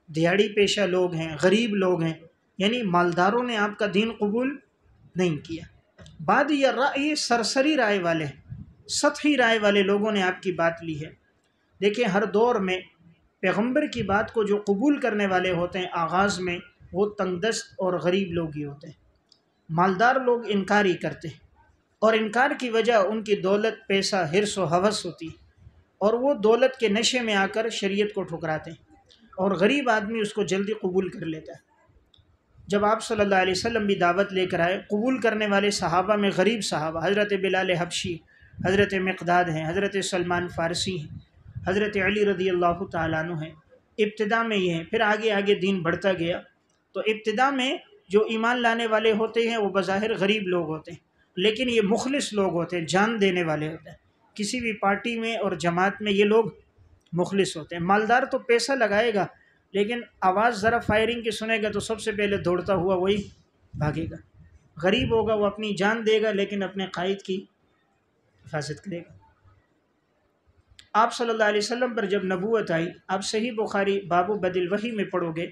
دیہڑی پیشہ لوگ ہیں، غریب لوگ ہیں، یعنی مالداروں نے آپ کا دین قبول نہیں کیا۔ بعد یہ رائے سرسری رائے والے، سطحی رائے والے لوگوں نے آپ کی بات لی ہے۔ دیکھیں ہر دور میں پیغمبر کی بات کو جو قبول کرنے والے ہوتے ہیں آغاز میں وہ تنگ دست اور غریب لوگ ہی ہوتے ہیں، مالدار لوگ انکار ہی کرتے ہیں، اور انکار کی وجہ ان کی دولت، پیسہ، حرص و ہوس ہوتی ہے، اور وہ دولت کے نشے میں آ کر شریعت کو ٹھکراتے ہیں، اور غریب آدمی اس کو جلدی قبول کر لیتا ہے۔ جب آپ صلی اللہ علیہ وسلم بھی دعوت لے کر آئے، قبول کرنے والے صحابہ میں غریب صحابہ حضرت بلال حبشی، حضرت مقداد ہیں، حضرت سلمان فارسی ہیں، حضرت علی رضی اللہ تعالیٰ عنہ ہیں، ابتدا میں یہ ہیں، پھر آگے آگے دین بڑھتا گیا۔ تو ابتدا میں جو ایمان لانے والے ہوتے ہیں وہ بظاہر غریب لوگ ہوتے ہیں، لیکن یہ مخلص لوگ ہوتے ہیں، جان دینے والے ہوتے ہیں، کسی بھی پارٹی میں اور جماعت میں یہ لوگ مخلص ہوتے ہیں۔ مالدار تو پیسہ لگائے گا لیکن آواز ذرا فائرنگ کی سنے گا تو سب سے پہلے دوڑتا ہوا وہی بھاگے گا۔ غریب ہوگا وہ اپنی جان دے گا لیکن اپنے قائد کی حفاظت کرے گا۔ آپ صلی اللہ علیہ وسلم پر جب نبوت آئی، آپ صحیح بخاری باب بدء الوحی میں پڑھو گے،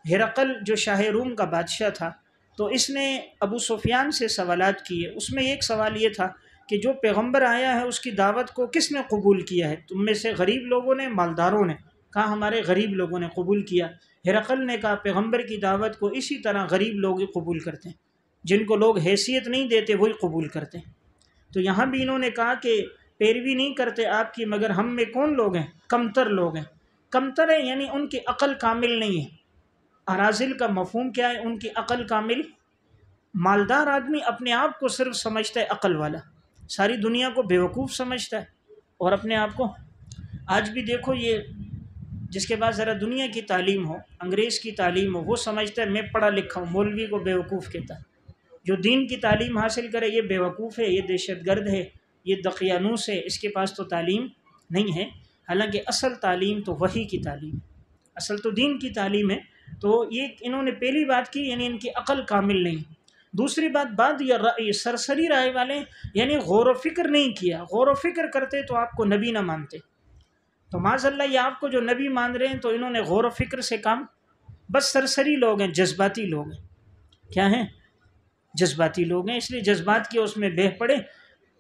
ہرقل جو شاہ روم کا بادشاہ تھا تو اس نے ابو سفیان سے سوالات کیے۔ اس میں ایک سوال یہ تھا کہ جو پیغمبر آیا ہے اس کی دعوت کو کس نے قبول کیا ہے؟ تم میں سے غریب لوگوں نے، مالداروں نے؟ کہا ہمارے غریب لوگوں نے قبول کیا۔ ہرقل نے کہا پیغمبر کی دعوت کو اسی طرح غریب لوگ ہی قبول کرتے ہیں، جن کو لوگ حیثیت نہیں دیتے وہی قبول کرتے ہیں۔ تو یہاں بھی انہوں نے کہا کہ پیروی نہیں کرتے آپ کی مگر ہم میں کون لوگ ہیں؟ کمتر لوگ ہیں۔ کمتر ہیں یعنی ان کی عقل کامل نہیں ہے۔ اراذل کا مفہوم کیا ہے؟ ان کی عقل کامل۔ مالدار آدمی اپنے آپ کو صرف سمجھتا ہے عقل والا، ساری دنیا کو بیوقوف سمجھتا ہے، اور اپنے آپ کو آج بھی دیکھو یہ جس کے پاس ذرا دنیا کی تعلیم ہو، انگریز کی تعلیم ہو، وہ سمجھتا ہے میں پڑھا لکھا ہوں، مولوی کو بیوقوف کہتا ہے۔ جو دین کی تعلیم حاصل کرے یہ بیوقوف ہے، یہ دہشت گرد ہے، یہ دقیانوس ہے، اس کے پاس تو تعلیم نہیں ہے۔ حالانکہ اصل تعلیم تو وحی کی تعلیم ہے، اصل تو دین کی تعلیم ہے۔ تو یہ انہوں نے پہلی بات کی یعنی ان کی عقل کامل نہیں۔ دوسری بات یہ رائے سرسری رائے والے، یعنی غور و فکر نہیں کیا۔ غور و فکر کرتے تو آپ کو نبی نہ مانتے۔ تو معاذ اللہ یہ آپ کو جو نبی مان رہے ہیں تو انہوں نے غور و فکر سے کام، بس سرسری لوگ ہیں، جذباتی لوگ ہیں۔ کیا ہیں؟ جذباتی لوگ ہیں، اس لیے جذبات کے اس میں بہہ پڑے،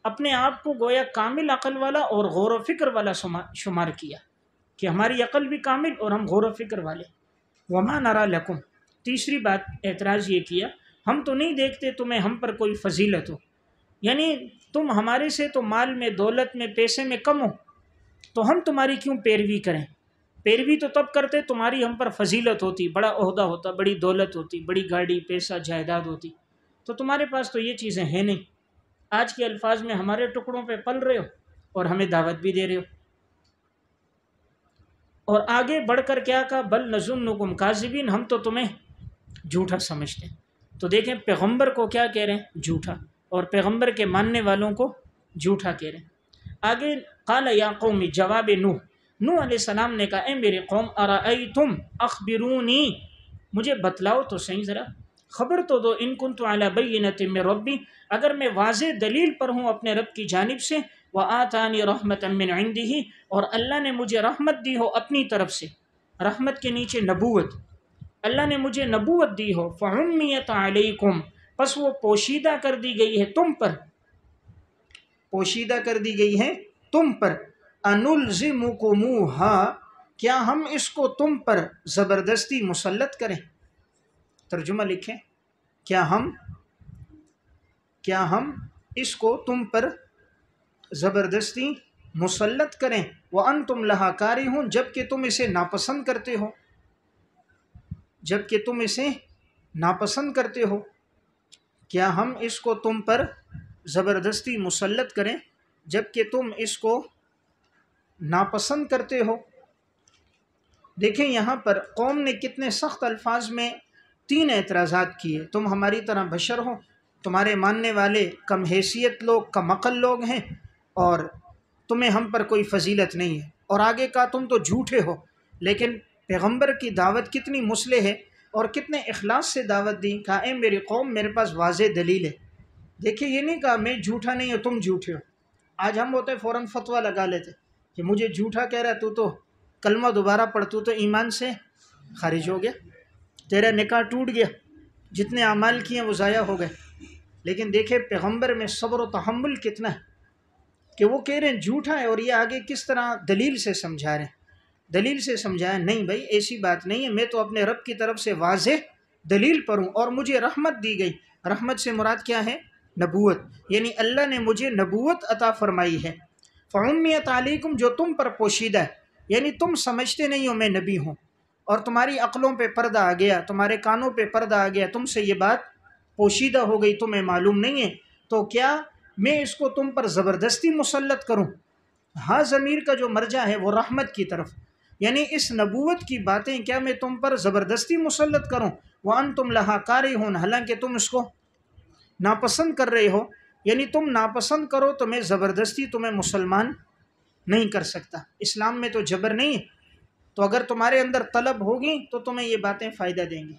اپنے آپ کو گویا کامل عقل والا اور غور و فکر والا شمار کیا کہ ہماری عقل بھی کامل اور ہم غور و فکر والے۔ وما نرا لکم، تیسری بات اعتراض یہ کیا ہم تو نہیں دیکھتے تمہیں ہم پر کوئی فضیلت ہو، یعنی تم ہمارے سے تو مال میں، دولت میں، پیسے میں کم ہو، تو ہم تمہاری کیوں پیروی کریں؟ پیروی تو تب کرتے تمہاری ہم پر فضیلت ہوتی، بڑا عہدہ ہوتا، بڑی دولت ہوتی، بڑی گاڑی، پیسہ، جائیداد ہوتی، تو تمہارے پاس تو یہ چیزیں ہیں نہیں۔ آج کے الفاظ میں ہمارے ٹکڑوں پہ پل رہے ہو اور ہمیں دعوت بھی دے رہے ہو۔ اور آگے بڑھ کر کیا کہا؟ بل نظنکم کاذبین، ہم تو تمہیں جھوٹا سمجھتے ہیں۔ تو دیکھیں پیغمبر کو کیا کہہ رہے ہیں؟ جھوٹا، اور پیغمبر کے ماننے والوں کو جھوٹا کہہ رہے ہیں۔ آگے قال یا قوم، جواب نوح علیہ السلام نے کہا اے میرے قوم، ارأیتم، اخبرونی، مجھے بتلاؤ تو صحیح، ذرا خبر تو دو، ان کنت علی بینۃ من ربی، اگر میں واضح دلیل پر ہوں اپنے رب کی جانب سے، وآتانی رحمۃ من عنده، اور اللہ نے مجھے رحمت دی ہو اپنی طرف سے، رحمت کے نیچے نبوت، اللہ نے مجھے نبوت دی ہو، فعمیت علیکم، پس وہ پوشیدہ کر دی گئی ہے تم پر، پوشیدہ کر دی گئی ہے تم پر، انلزمکموہا، کیا ہم اس کو تم پر زبردستی مسلط کریں؟ ترجمہ لکھیں، کیا ہم اس کو تم پر زبردستی مسلط کریں، وَأَنْتُمْ لَهَا كَارِهُونَ، جبکہ تم اسے ناپسند کرتے ہو، جبکہ تم اسے ناپسند کرتے ہو، کیا ہم اس کو تم پر زبردستی مسلط کریں جبکہ تم اس کو ناپسند کرتے ہو۔ دیکھیں یہاں پر قوم نے کتنے سخت الفاظ میں 3 اعتراضات کیے، تم ہماری طرح بشر ہو، تمہارے ماننے والے کم حیثیت لوگ، کم عقل لوگ ہیں، اور تمہیں ہم پر کوئی فضیلت نہیں ہے، اور آگے کہا تم تو جھوٹے ہو۔ لیکن پیغمبر کی دعوت کتنی مصلح ہے اور کتنے اخلاص سے دعوت دی، کہا اے میری قوم میرے پاس واضح دلیل ہے۔ دیکھیں یہ نہیں کہا میں جھوٹا نہیں ہوں تم جھوٹے ہو۔ آج ہم ہوتے فوراً فتویٰ لگا لیتے کہ مجھے جھوٹا کہہ رہا تو کلمہ دوبارہ پڑھ، تو ایمان سے خارج ہو گیا، تیرا نکاح ٹوٹ گیا، جتنے اعمال کیے وہ ضائع ہو گئے۔ لیکن دیکھیں پیغمبر میں صبر و تحمل کتنا ہے کہ وہ کہہ رہے ہیں جھوٹا ہے، اور یہ آگے کس طرح دلیل سے سمجھا رہے ہیں، دلیل سے سمجھایا نہیں بھائی ایسی بات نہیں ہے، میں تو اپنے رب کی طرف سے واضح دلیل پر ہوں، اور مجھے رحمت دی گئی۔ رحمت سے مراد کیا ہے؟ نبوت، یعنی اللہ نے مجھے نبوت عطا فرمائی ہے۔ فعمیت علیکم، جو تم پر پوشیدہ ہے، یعنی تم سمجھتے نہیں ہو میں نبی ہوں، اور تمہاری عقلوں پہ پردہ آ گیا، تمہارے کانوں پہ پردہ آ گیا، تم سے یہ بات پوشیدہ ہو گئی، تمہیں معلوم نہیں ہے، تو کیا میں اس کو تم پر زبردستی مسلط کروں؟ ہاں ضمیر کا جو مرجع ہے وہ رحمت کی طرف، یعنی اس نبوت کی باتیں کیا میں تم پر زبردستی مسلط کروں؟ وَأَنْتُمْ لَهَا كَارِهُونَ، حالانکہ تم اس کو ناپسند کر رہے ہو، یعنی تم ناپسند کرو تو میں زبردستی تمہیں مسلمان نہیں کر سکتا۔ اسلام میں تو جبر نہیں ہے، تو اگر تمہارے اندر طلب ہوگی تو تمہیں یہ باتیں فائدہ دیں گی۔